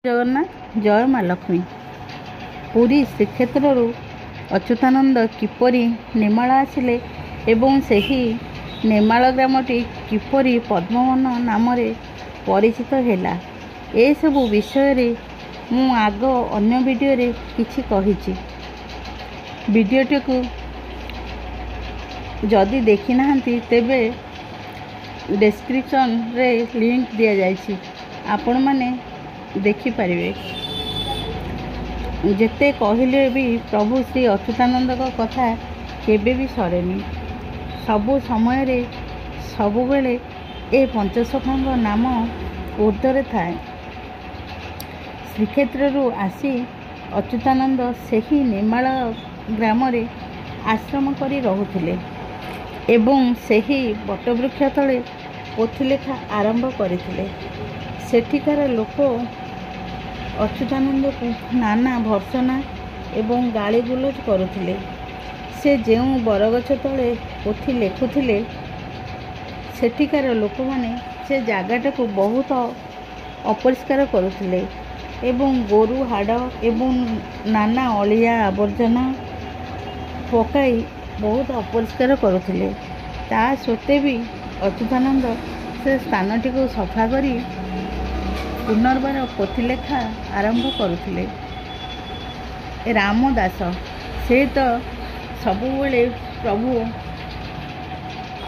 जगन्नाथ जय माँ लक्ष्मी। पुरी श्रीक्षेत्र अच्युतानंद किपरि नेमाल आसिले एवं सही नेमाल ग्रामटी किपरि पद्मवन नाम परिचित हैला ए सबु विषय मु आग अन्य वीडियो रे किछि कहिछि। वीडियोटी को जदि देखि नाहंती तेबे डिस्क्रिप्शन रे लिंक दिया जाइछि, आपण माने देखिपारे। जेते कहले भी प्रभु श्री अच्युतानंद कथा केबे भी सरेनी। सबु समय रे सबु बेले ए पंचसखांग नाम ऊर्धरे थाए। श्रीक्षेत्र आसी अच्युतानंद सही नेमाल ग्राम रे आश्रम करी रहुथिले एवं सही बटवृक्ष तले पोथी लेखा आरंभ करथिले। सेठिकार लोक अच्युतानंद को नाना भर्सना एवं गाली गुलज करुथिले। से जेउ बरगछ तले पोथी लेखुथिले सेठिकार लोक माने से जगाटा को बहुत अपरिष्कार करुथिले एवं गोरु हाड़ एवं नाना अलिया आवर्जना पकाई बहुत अपरिष्कार करुथिले। ता सत्वे भी अच्युतानंद से स्थानटी को सफा करी पुनर्बार पोथी लेखा आरंभ करुथिले। रामदास से तो सबुबले प्रभु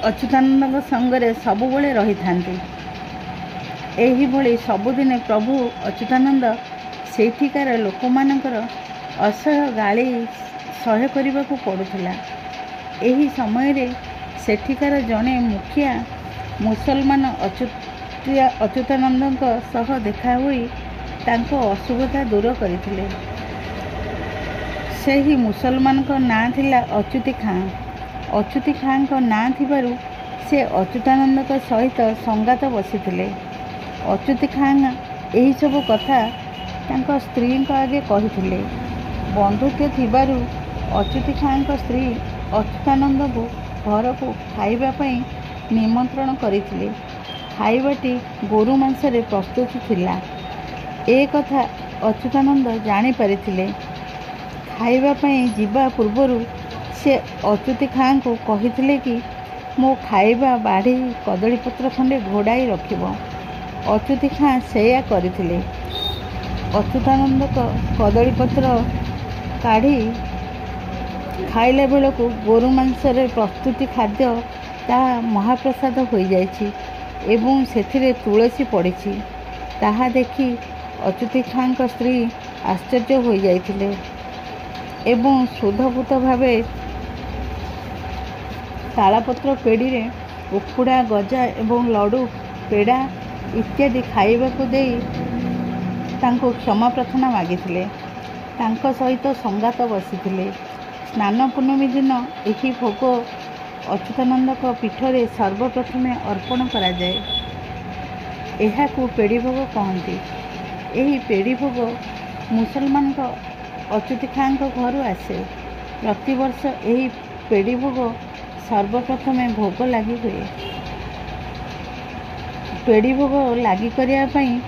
अच्युतानंद संगरे सबुबले रही थांती। एही भली सबुदिने प्रभु अच्युतानंद सेठिकार लोक मानकर असह्य गाली सह्य करने को पड़ुथिला। एही समय रे सेठिकार जने मुखिया मुसलमान अच्युतानंद सह देखा हुई तांको असुविधा दूर करथिले। सेही मुसलमान को नाँ थिला अच्युती खां। अच्युती खां को नाँ थिबारु से अच्युतानंद को सहित संगात बसिथिले। अच्युती खां एही सब कथा तांको स्त्री को आगे कहिथिले। बंधुत्व थिबारु अच्युती खां को स्त्री अच्युतानंद को घर को खाइबा पई निमंत्रण करथिले। खाइबाटी गोरु मांस रे प्रस्तुत थिला। ए कथा अच्युतानंद जानी परिथिले। खाइबा पई जिबा पूर्वरु से अच्युती खां को कहिथिले कि मो खाइबा बाढ़ी कदली पत्र खंडे घोड़ाई रखिबो। अच्युती खां सेया करथिले। अच्युतानंद को कदली पत्र काढ़ी खाइला बेलू गोरु मांस रे प्रस्तुति खाद्य ता महाप्रसाद हो जाइछि एवं सेथिरे तुलसी पड़िछि। ताहा देखि अच्युती खां को स्त्री आश्चर्य हो जाइथिले एवं शुद्धभूत भावे तालपत्र पेड़ी रे उखुड़ा गजा एवं लड्डू पेड़ा इत्यादि खाइबाकू देई तांको क्षमा प्रार्थना मागिथिले। तांको सहित संगात बसिथिले। स्नान पूर्णमी दिन एही भोग अच्युतानंद को पीठरे सर्वप्रथमे अर्पण करा जाए। एहाकू पेड़ी भोग कहती। यही पेड़ी भोग मुसलमान को अच्युती खां को घर आसे। प्रतिवर्ष यही पेड़ी भोग सर्वप्रथमे भोग लगी हुए। पेड़ी भोग लगी करिया पई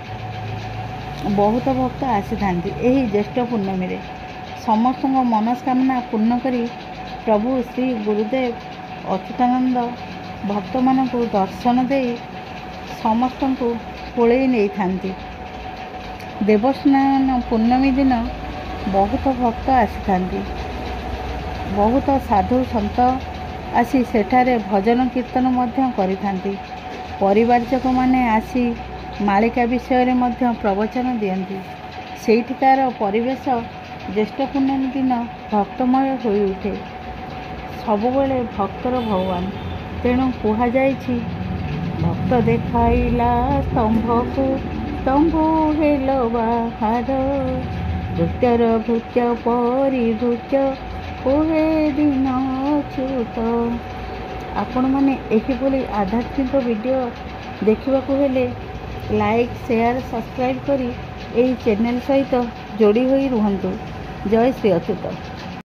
बहुत भक्त आसी थांती। यही ज्येष्ठ पूर्णमी रे समस्त मनस्कामना पूर्ण करी प्रभु श्री गुरुदेव अच्युतानंद भक्त मान को दर्शन दे समस्त को कोले नहीं थांती। देवस्नान पूर्णमी दिन बहुत भक्त आसी थांती। बहुत साधु संत आसी सेठारे भजन कीर्तन मध्य करि थांती। परिवारजक माने आसी मालिका विषय रे मध्य प्रवचन दियंती। सेठिकार परिवेश ज्येष्ठ पूर्णमी दिन भक्तमय हो उठे। सबुबले भक्तर भगवान। तेणु कह जाइछि भक्त देखाइला स्तंभ को स्तंभ हेल बाहार भृत्यर भृत्य परिभृत्य कोहे दिन अच्युत। आपण माने एही बोली आध्यात्मिक वीडियो देखिबाकू हेले लाइक शेयर सब्सक्राइब करी एही चैनल सहित जोड़ी होई रुहंतु। जय श्री अच्युत।